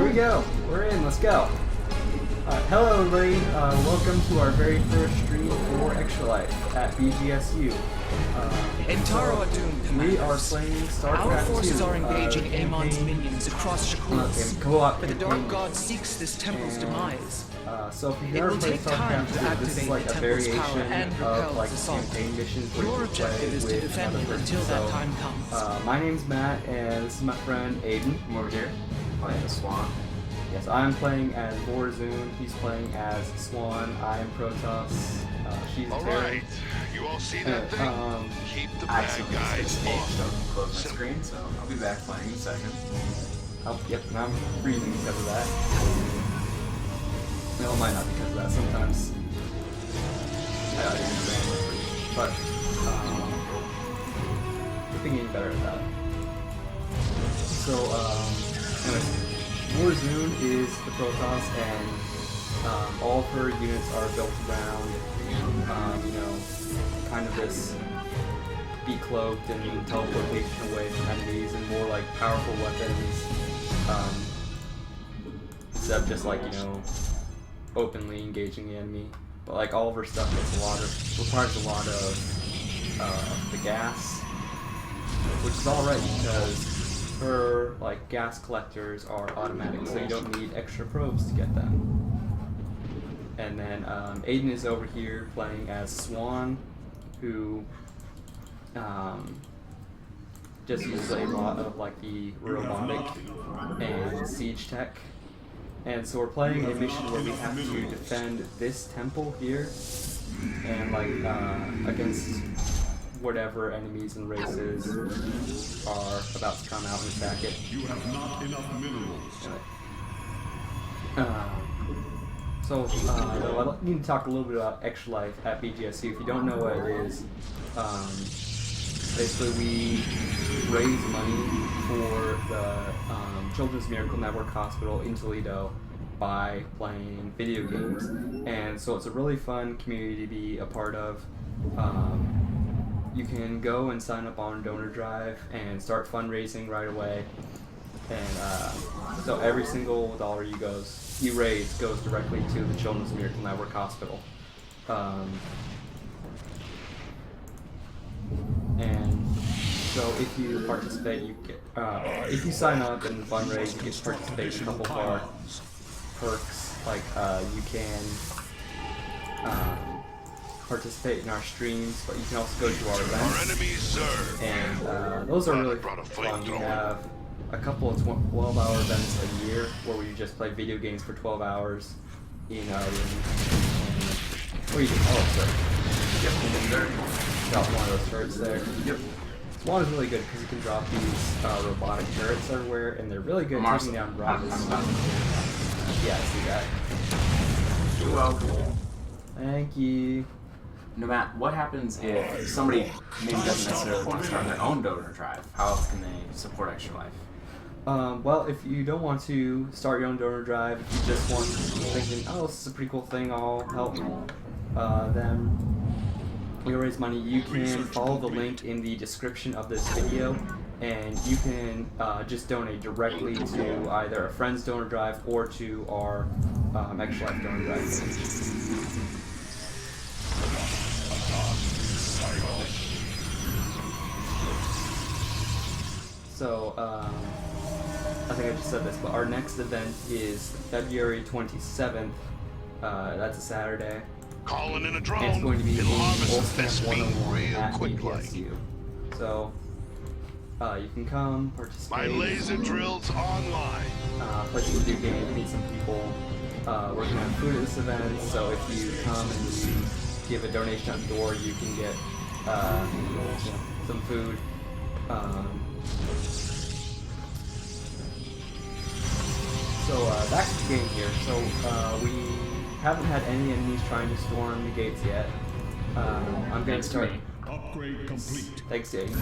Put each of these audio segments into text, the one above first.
we go. We're in. Let's go. Hello, everybody. Welcome to our very first stream for Extra Life at BGSU. Entaro are doomed, we are commanders. playing Starcraft Our forces 2, are engaging Amon's campaign- minions across Shakuras, co-op but the campaign. Dark God seeks this temple's And, demise. So if you've It never will played take time Starcraft to 2, this is activate like the a temple's variation power and repel of like its assault. campaign missions where Your you can play objective is to with defend another it person. until that So, time comes. my name's Matt, and this is my friend Aiden. I'm over here playing as Swan. Yes, I'm playing as Warzone. He's playing as Swan. I am Protoss. She's All Terran. right, you all see that thing? Keep the I bad accidentally guys escaped, so off. close my screen, so I'll be back playing in a second. Oh, yep, and I'm freezing because of that. No, it might not because of that. Sometimes I don't even freeze. But, we've been getting better at that. So, anyways, Warzone is the Protoss, and all of her units are built around, you know, kind of this be cloaked and teleportation away from enemies and more like powerful weapons, instead of just like, you know, openly engaging the enemy. But like all of her stuff requires a lot of the gas, which is alright because her like gas collectors are automatic, so you don't need extra probes to get them. And then Aiden is over here playing as Swan, who just uses a lot of like the robotic and siege tech. And so we're playing a mission where we have to defend this temple here, and like against whatever enemies and races are about to come out and attack it. You have not enough minerals. I need to talk a little bit about Extra Life at BGSU. If you don't know what it is, basically we raise money for the Children's Miracle Network Hospital in Toledo by playing video games. And so it's a really fun community to be a part of. You can go and sign up on Donor Drive and start fundraising right away. And so every single dollar you raise goes directly to the Children's Miracle Network Hospital. And so if you participate, you get if you sign up and fundraise, you get to participate in a couple of our perks. Like you can participate in our streams, but you can also go to our events. Our enemies serve. And those are really Brought a fun. We flamethrower. have a couple of 12-hour events a year where we just play video games for 12 hours in our room. What do you think? Oh, sorry. Yep, got one of those turrets there. Yep. One is really good because you can drop these robotic turrets everywhere, and they're really good at taking down rockets. Yeah, I see that. You're welcome. Thank you. No, Matt, what happens if somebody maybe doesn't necessarily want to start their own donor drive? How else can they support Extra Life? Well, if you don't want to start your own donor drive, if you just want thinking, oh, this is a pretty cool thing, I'll help them. You raise money, you can follow the link in the description of this video, and you can just donate directly to either a friend's donor drive or to our Extra Life donor drive. So, I think I just said this, but our next event is February 27th. That's a Saturday. Calling in a drone. It's going to be It'll in harvest this Wolfcamp beam 101 real at quick like. BGSU. So, you can come, participate. My laser drill's online. Play some video games, meet some people. We're going to have food at this event, so if you come and you give a donation at the door, you can get some food. So back to the game here. So we haven't had any enemies trying to storm the gates yet. I'm going to start. Upgrade complete. Thanks, Aiden.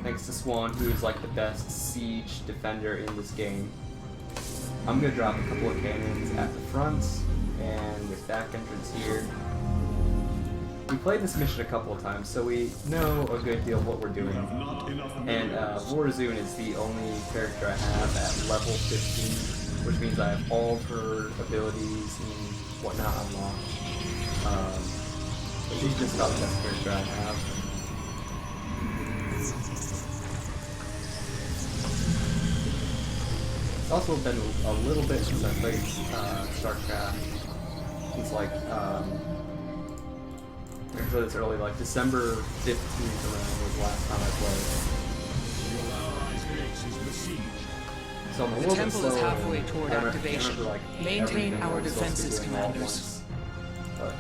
Thanks to Swan, who is like the best siege defender in this game. I'm going to drop a couple of cannons at the front and this back entrance here. We played this mission a couple of times, so we know a good deal of what we're doing. And Warzone is the only character I have at level 15. which means I have all of her abilities and whatnot unlocked. But she's just about the best character I have. It's also been a little bit since I played Starcraft. It's like, I said this early, like December 15th around was the last time I played. So I'm a The little bit temple is slower halfway and toward I remember, activation. like, Maintain everything our was supposed to be defenses, doing all at commanders. once. But,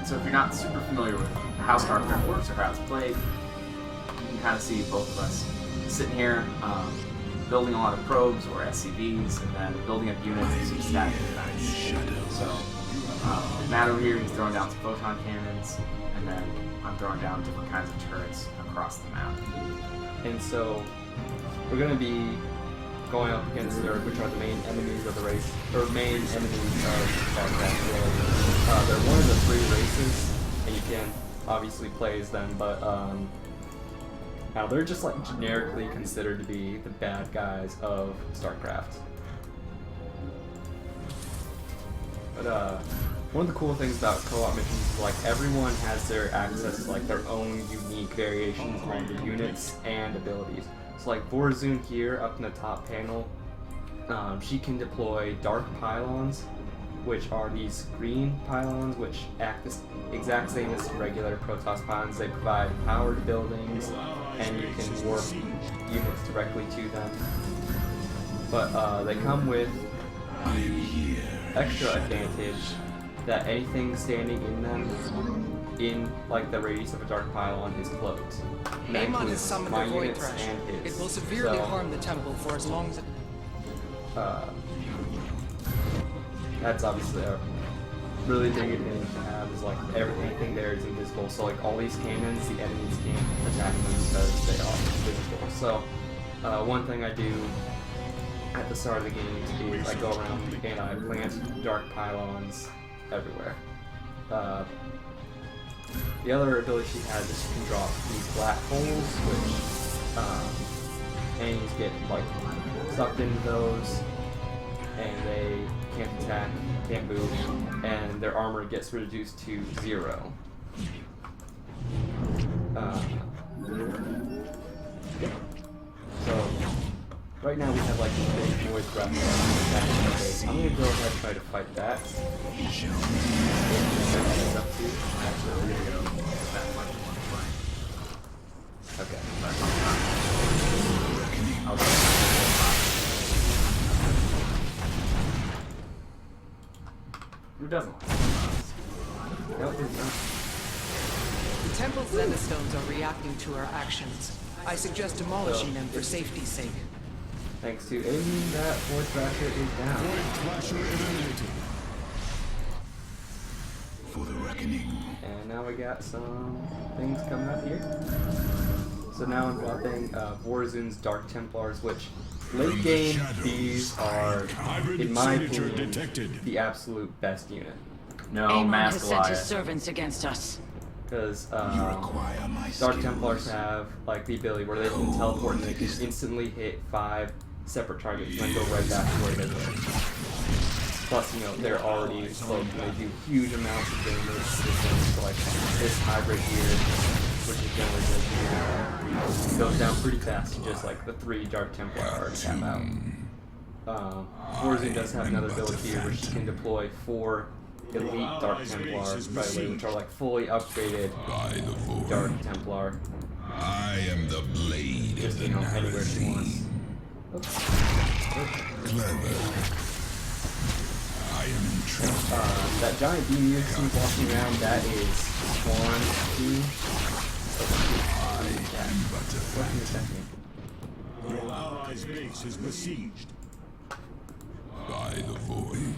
So if you're not super familiar with how StarCraft works or how it's played, you can kind of see both of us sitting here, building a lot of probes or SCVs, and then building up units and some static defense. So Matt over here, he's throwing down some photon cannons, and then I'm throwing down different kinds of turrets across the map. and so we're going to be going up against Zerg, which are the main enemies of the race, or main enemies of Starcraft. Really. They're one of the 3 races, and you can obviously play as them, but now they're just like generically considered to be the bad guys of Starcraft. But one of the cool things about co-op missions is like everyone has their access to like their own unique variations on the units and abilities. So like Vorzun here up in the top panel, she can deploy dark pylons, which are these green pylons which act the exact same as regular Protoss pylons. They provide power to buildings and you can warp units directly to them. But they come with the extra advantage that anything standing in them, in like the radius of a dark pylon, is cloaked. And that Amon has includes summoned my the Void units Thresh. and his. It will severely So, harm the temple for as long as it... that's obviously a really big advantage to have, is like anything there is invisible. So like all these cannons, the enemies can't attack them because they are invisible. So one thing I do at the start of the game is I go around and I plant dark pylons everywhere. The other ability she has is she can drop these black holes, which enemies get like sucked into those, and they can't attack, can't move, and their armor gets reduced to 0. So right now we have like this big void grapple attacking our base. I'm gonna go ahead and try to fight that. Actually, we're gonna go that much in one fight. Okay. Who doesn't like Nope, it's not. The temple's Zenithstones are reacting to our actions. I suggest demolishing them for safety's sake. Thanks to Aiden, that Void Thrasher is down. Void Thrasher eliminated. For the reckoning. And now we got some things coming up here. So now I'm dropping Vorzun's Dark Templars, which late game, these are, in my opinion, the absolute best unit. No Amon mass has sent his Goliath. servants against us. Because Dark Templars have like the ability where they can teleport and they can instantly hit 5 separate targets and then go right back to where they were. Plus, you know, they're already cloaked and they do huge amounts of damage to things. So like this hybrid here, which is generally good, goes down pretty fast to just like the 3 Dark Templar I already have out. Vorzun does have another ability here where she can deploy 4 elite Dark Templar, by the way, which are like fully upgraded Dark Templar. I am the blade Just, you know, anywhere she wants. clever. I am entranced. That giant beam you see walking around, that is Swan Team. Your allies' base is besieged. By the void.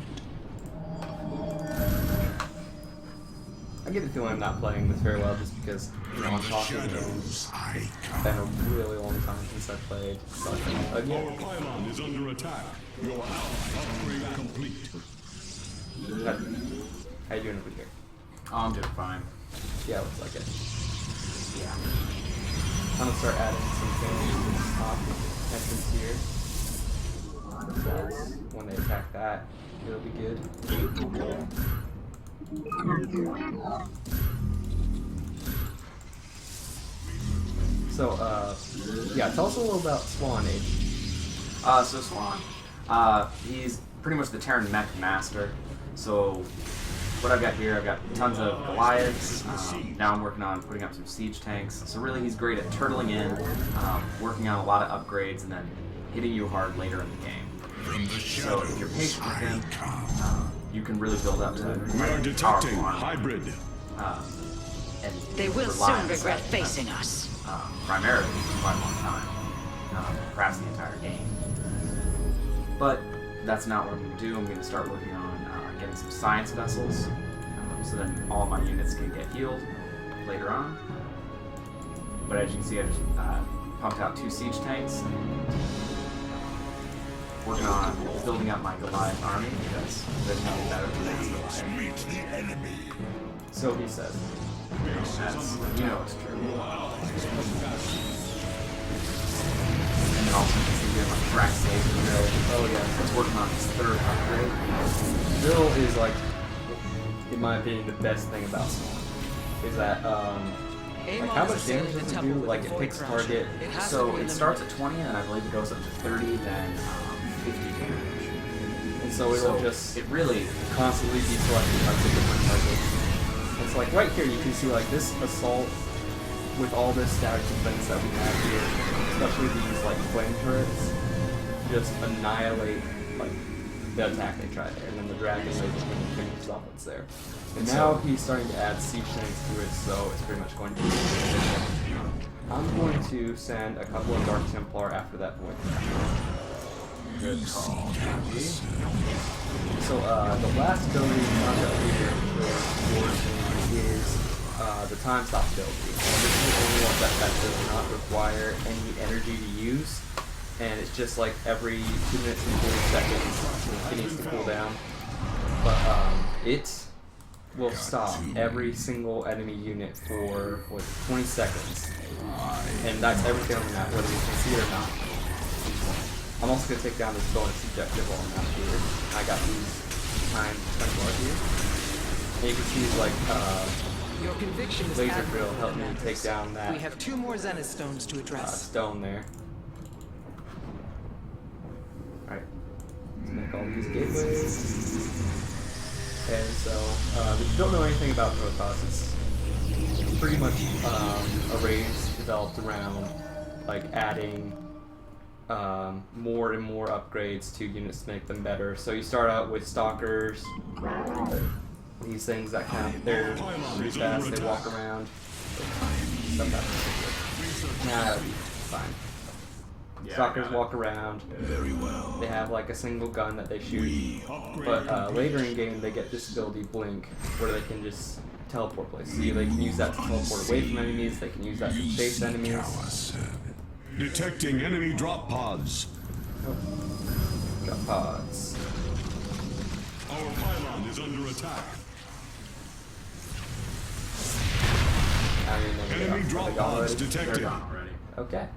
I get the feeling I'm not playing this very well just because, you know, I'm talking and it's I been a really long time since I played Starcraft Our again. pylon is under attack. Your allies upgrade complete. How you doing over here? Oh, I'm doing fine. Yeah, looks like it. Yeah. I'm gonna start adding some things to this top entrance here. when they attack that, it'll be good. So, yeah, tell us a little about Swan Age. So Swan, he's pretty much the Terran mech master. So what I've got here, I've got tons of Goliaths. Now I'm working on putting up some siege tanks. So really he's great at turtling in, working on a lot of upgrades, and then hitting you hard later in the game. From the So if you're shadows, patient with I him, come. you can really build up to We are a detecting powerful army. hybrid. And They will rely soon on this regret as- facing us. primarily for quite a long time, perhaps the entire game. But that's not what I'm going to do. I'm going to start working on getting some science vessels, so then all my units can get healed later on. But as you can see, I just pumped out 2 siege tanks. Working on building up my Goliath army because there's nothing better than this Goliath. Meet the enemy. So he says. That's, you know it's true. And then also you can see we have my track station build. Oh yeah. It's working on his 3rd upgrade. Bill is like, in my opinion, the best thing about Swan. Is that, like how much damage does it do? Like it picks target. So it starts at 20 and I believe it goes up to 30, then 50 damage. And so it'll just it really, constantly be selecting like the different targets. It's like right here you can see like this assault with all this static defense that we have here, especially these like flame turrets, just annihilate like the attack they try there, and then the dragon laser can finish off what's there. And now he's starting to add siege tanks to it, so it's pretty much going to be. I'm going to send a couple of Dark Templar after that point. Good call. So the last ability that is the time stop ability. This is the only one that does not require any energy to use, and it's just like every 2 minutes and 40 seconds it needs to cool down. But it will stop every single enemy unit for 20 seconds, and that's everything on the map, whether you can see it or not. I'm also going to take down this bonus objective while I'm out here. I got these time Templar here. And you can see like Your conviction is laser admirable, drill helped me Commanders. take down that We have 2 more Zenith stones to address. stone there. Alright, let's make all these gateways. And so, if you don't know anything about Protoss, it's pretty much a race developed around like adding more and more upgrades to units to make them better. So you start out with stalkers, these things that kind of, they're pretty fast, they walk around. Nah, that'll be fine. Yeah, Stalkers I got it. walk around. Very well. They have like a single gun that they shoot. But later in game, they get this ability Blink, where they can just teleport places. So they can use that to teleport away from enemies. They can use that to chase enemies. Coward. Detecting enemy drop pods. Drop pods. Our pylon is under attack. I mean, Enemy drop they pods already. they're detected. gone already. Okay.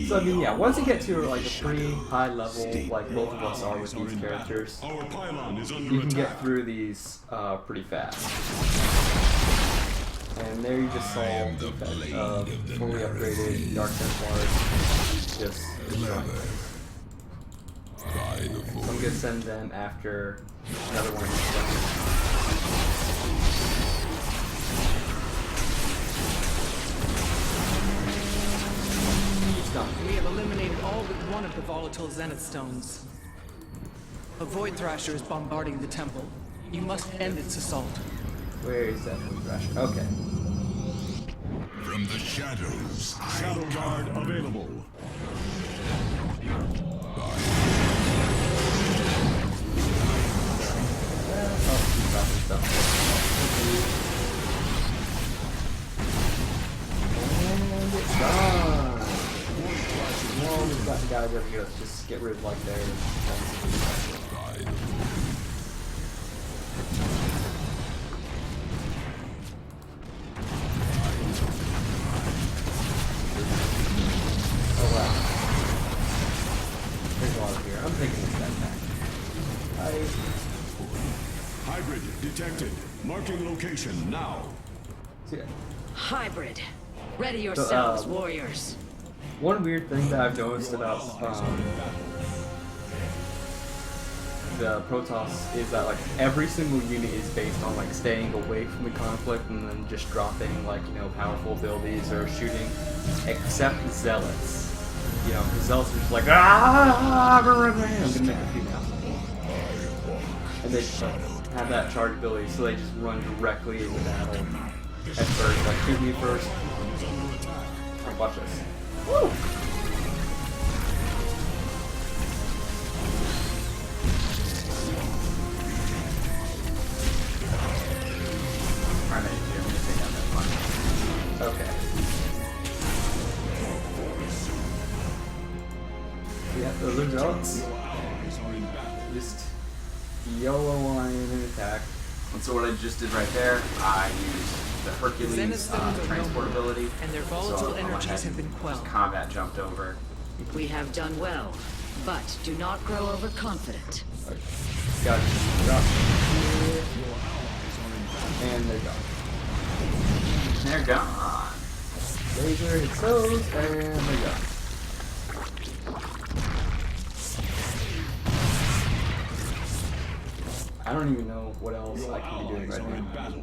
So I mean, yeah. Once you get to like a pretty high level, like both of us are with these characters, Our pylon is under you can attack. get through these pretty fast. And there you just saw am the the effect blade of of the fully upgraded Dark Templars. Just destroying. Clever. By the So I'm void. gonna send them after another one of these stones. He's done. We have eliminated all but one of the volatile Zenith stones. A Void Thrasher is bombarding the temple. You must end its assault. Where is that Thrasher? Okay. From the shadows, I Shadow guard available. I'll keep dropping stuff. And it's done. Well, we've got the guys over here. Let's just get rid of like their. by the Oh wow. There's a lot of here. I'm taking this step back. Hybrid detected. Marking location now. See, Hybrid. Ready yourselves, warriors. one weird thing that I've noticed about the Protoss is that like every single unit is based on like staying away from the conflict and then just dropping like, you know, powerful abilities or shooting, except Zealots. You know, because Zealots are just like, I'm gonna make a few now. And they just have that charge ability, so they just run directly into battle at first. Like, shoot me first. Alright, watch this. Woo! Okay. Yeah, those are Zealots. Just YOLO on an attack. And so what I just did right there, I used the Hercules Zenith stones are transport no more, ability. and their volatile so I went energies ahead have been and quelled. just combat jumped over. We have done well, but do not grow overconfident. Gotcha. Drop. And they're gone. They're gone. Laser hits those, and they're gone. I don't even know what else I can be doing right now.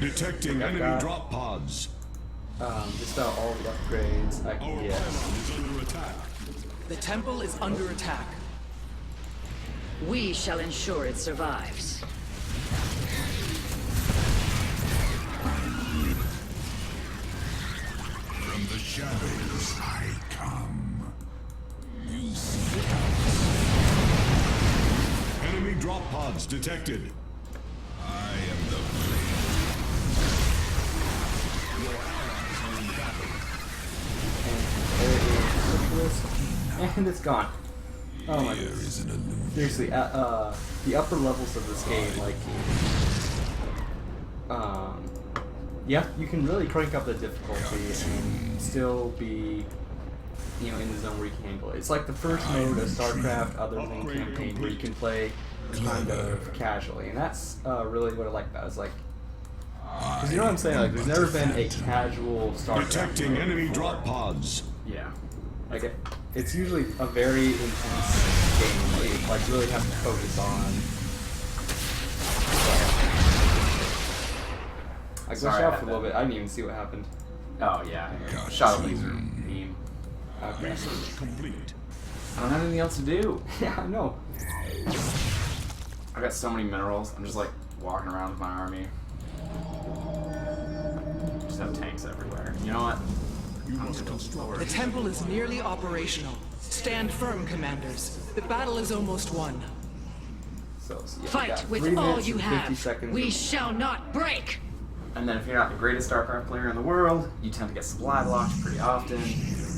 Detecting I've enemy got- drop pods. Just about all the upgrades I Our can get. planet is under attack. The temple is under attack. We shall ensure it survives. From the shadows I come. You see Enemy drop pods detected. I am the flame. And it's gone. Oh my There goodness. is an illusion. Seriously, the upper levels of this game, like, yeah, you can really crank up the difficulty and still be, you know, in the zone where you can handle it. It's like the first mode of Starcraft, other than campaign, where you can play kind of casually, and that's really what I like about it. It's like, because you know what I'm saying? Like, there's never been a casual Starcraft Detecting mode enemy before. drop pods. Yeah. Like it's usually a very intense game that you like really have to focus on. I glitched Sorry, out I for a had little that. bit. I didn't even see what happened. Oh yeah. Shot a laser beam. Okay. Research complete. I don't have anything else to do. Yeah, I know. I got so many minerals. I'm just like walking around with my army. Just have tanks everywhere. You know what? You I'm must gonna construct. The temple is nearly operational. Stand firm, commanders. The battle is almost won. So yeah, we got Fight 3 with all minutes you and 50 have. seconds. We shall not break. And then if you're not the greatest StarCraft player in the world, you tend to get supply blocked pretty often.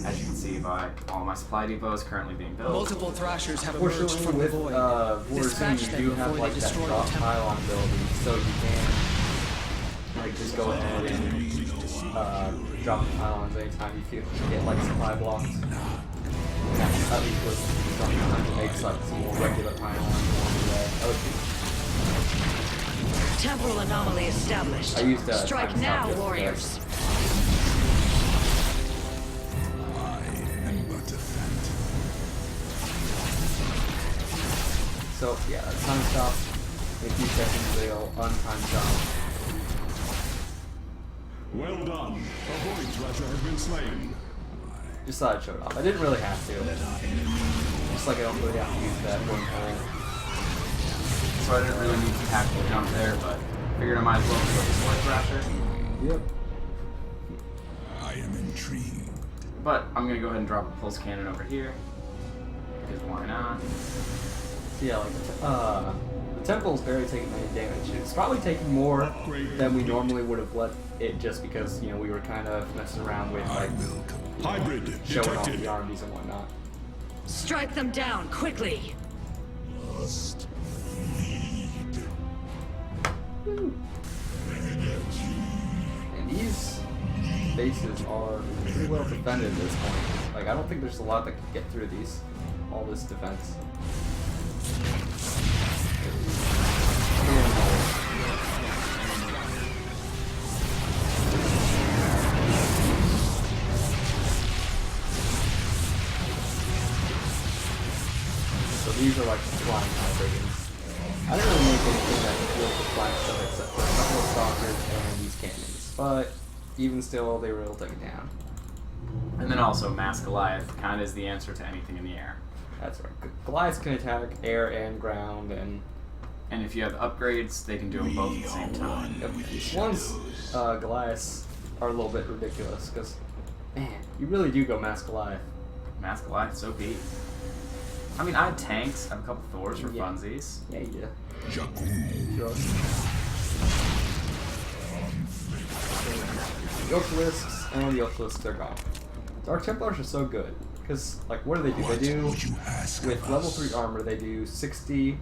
As you can see by all my supply depots currently being built. Multiple thrashers have emerged Fortunately, from the with void. Warzone, Dispatch you them do before have they like that destroy the drop temple. pylon ability, so you can like just go ahead and drop the pylons anytime you feel you get like supply blocked. And that at least was sometimes it makes like some more regular pylons along the way. That would be Temporal anomaly established. I used to Strike time now, stop yesterday. warriors. I am but a phantom. So yeah, time stop. In a few seconds they'll untime stop. Well done. A void thrasher has been slain. Just thought I'd show it off. I didn't really have to. Just like I don't really have to use that wormhole. So I didn't really need to tactical jump there, but figured I might as well go with the Sword Thrasher. Yep. I am intrigued. But I'm gonna go ahead and drop a pulse cannon over here. Because why not? So yeah, like the temple's barely taking any damage. It's probably taking more than we normally would have let it, just because, you know, we were kind of messing around with I like will come. Hybrid showing off detected. the armies and whatnot. Strike them down quickly. Must And these bases are pretty well defended at this point. Like, I don't think there's a lot that could get through all this defense. So these are like flying high. I didn't really make anything that could deal with the flying stuff except for a couple of stalkers and these cannons. But even still, they were able to take it down. And then also Mass Goliath kind of is the answer to anything in the air. That's right. Goliaths can attack air and ground, and if you have upgrades, they can do them both at the same time. ones Goliaths are a little bit ridiculous because, man, you really do go Mass Goliath. Mass Goliath's OP. I mean, I had tanks. I have a couple Thors for Yeah. funsies. Yeah, you do. Jakku. Sure. The Ultralisks, and when the Ultralisks are gone. Dark Templars are so good because, like, what do? What They do would you ask with of level us? 3 armor. They do 60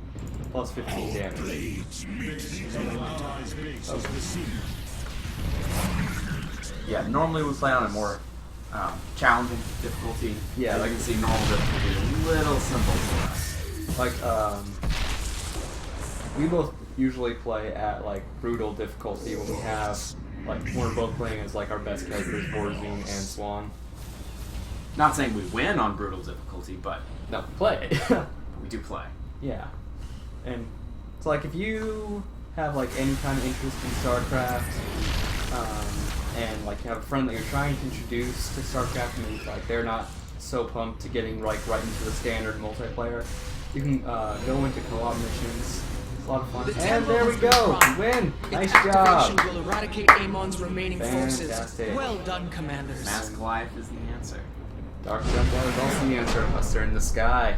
plus 15 damage. Blades mix. Allies' base is besieged. Yeah, normally we play on a more challenging difficulty. Yeah, As like- you can see, normal difficulty is a little simple for us. Like, we both usually play at, like, brutal difficulty when we have, like, we're both playing as, like, our best characters, Vorzoon and Swan. Not saying we win on brutal difficulty, but No, play it. we do play. Yeah. And it's like, if you have, like, any kind of interest in StarCraft, and, like, you have a friend that you're trying to introduce to StarCraft and, like, they're not so pumped to getting, like, right into the standard multiplayer, you can go into co-op missions. It's a lot of fun. The And temple there we has been go! primed. Win! Nice Its activation job! will eradicate Amon's remaining forces. Fantastic. Well done, commanders. Mass Goliath is the answer. Dark Templar is also the answer unless they're in the sky.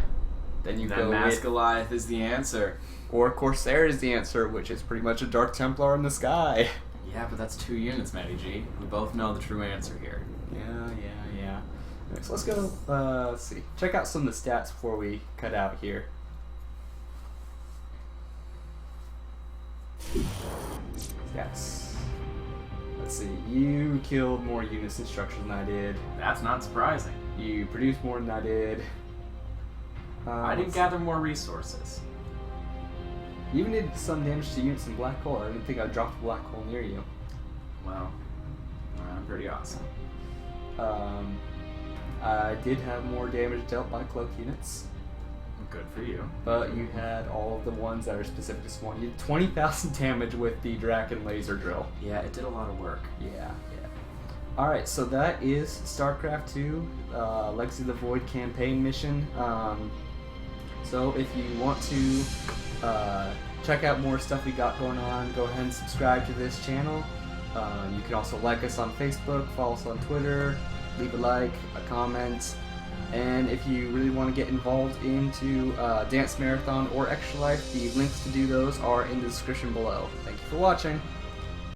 Then you Then go Mass with... Goliath is the answer. Or Corsair is the answer, which is pretty much a Dark Templar in the sky. Yeah, but that's 2 units, Matty G. We both know the true answer here. Yeah. Alright, so let's go, let's see. Check out some of the stats before we cut out here. Stats. Let's see. You killed more units and structures than I did. That's not surprising. You produced more than I did. I did let's gather more resources. see. You even did some damage to units in Black Hole. I didn't think I dropped a Black Hole near you. Well, pretty awesome. I did have more damage dealt by cloak units, Good for you. but you had all of the ones that are specific to Swan. You did 20,000 damage with the Draken laser drill. Yeah, it did a lot of work. Yeah. Alright, so that is StarCraft 2, Legacy of the Void campaign mission. So if you want to check out more stuff we got going on, go ahead and subscribe to this channel. You can also like us on Facebook, follow us on Twitter, leave a like, a comment, and if you really want to get involved into Dance Marathon or Extra Life, the links to do those are in the description below. Thank you for watching.